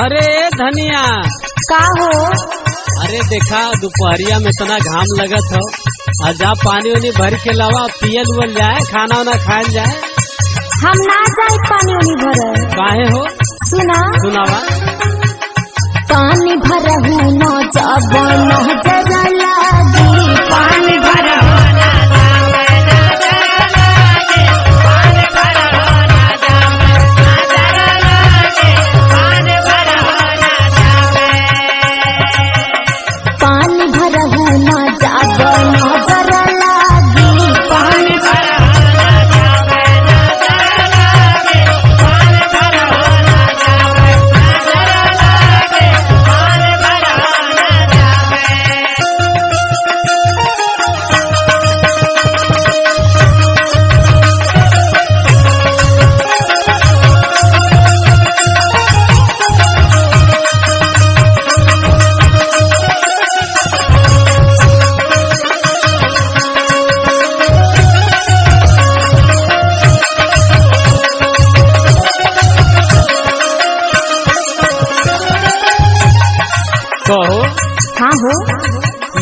अरे धनिया का हो? अरे देखा दोपहरिया में इतना घाम लगत हो, आजा पानी वानी भर के लावा, पियल उल जाए, खाना वाना खायल जाए। हम ना जाए पानी वानी भर। काहे हो? सुनावा। पानी भरहू न जब नजर लागी, पानी भरहू कहो। हाँ हो।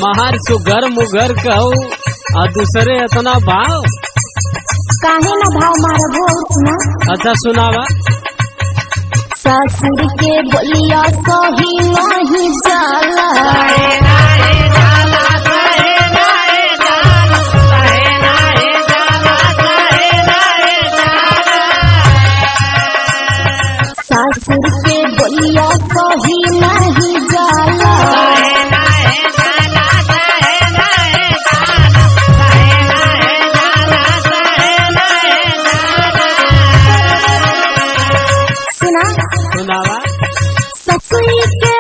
महार सुगर मुगर कहो और दूसरे इतना भाव काहे ना भाव मारब हो? सुना। अच्छा सुनावा। ससुर के बोलिया सही नहीं जाला, ससुर के बोलिया सही नहीं जाला, सुनावा। ससुर के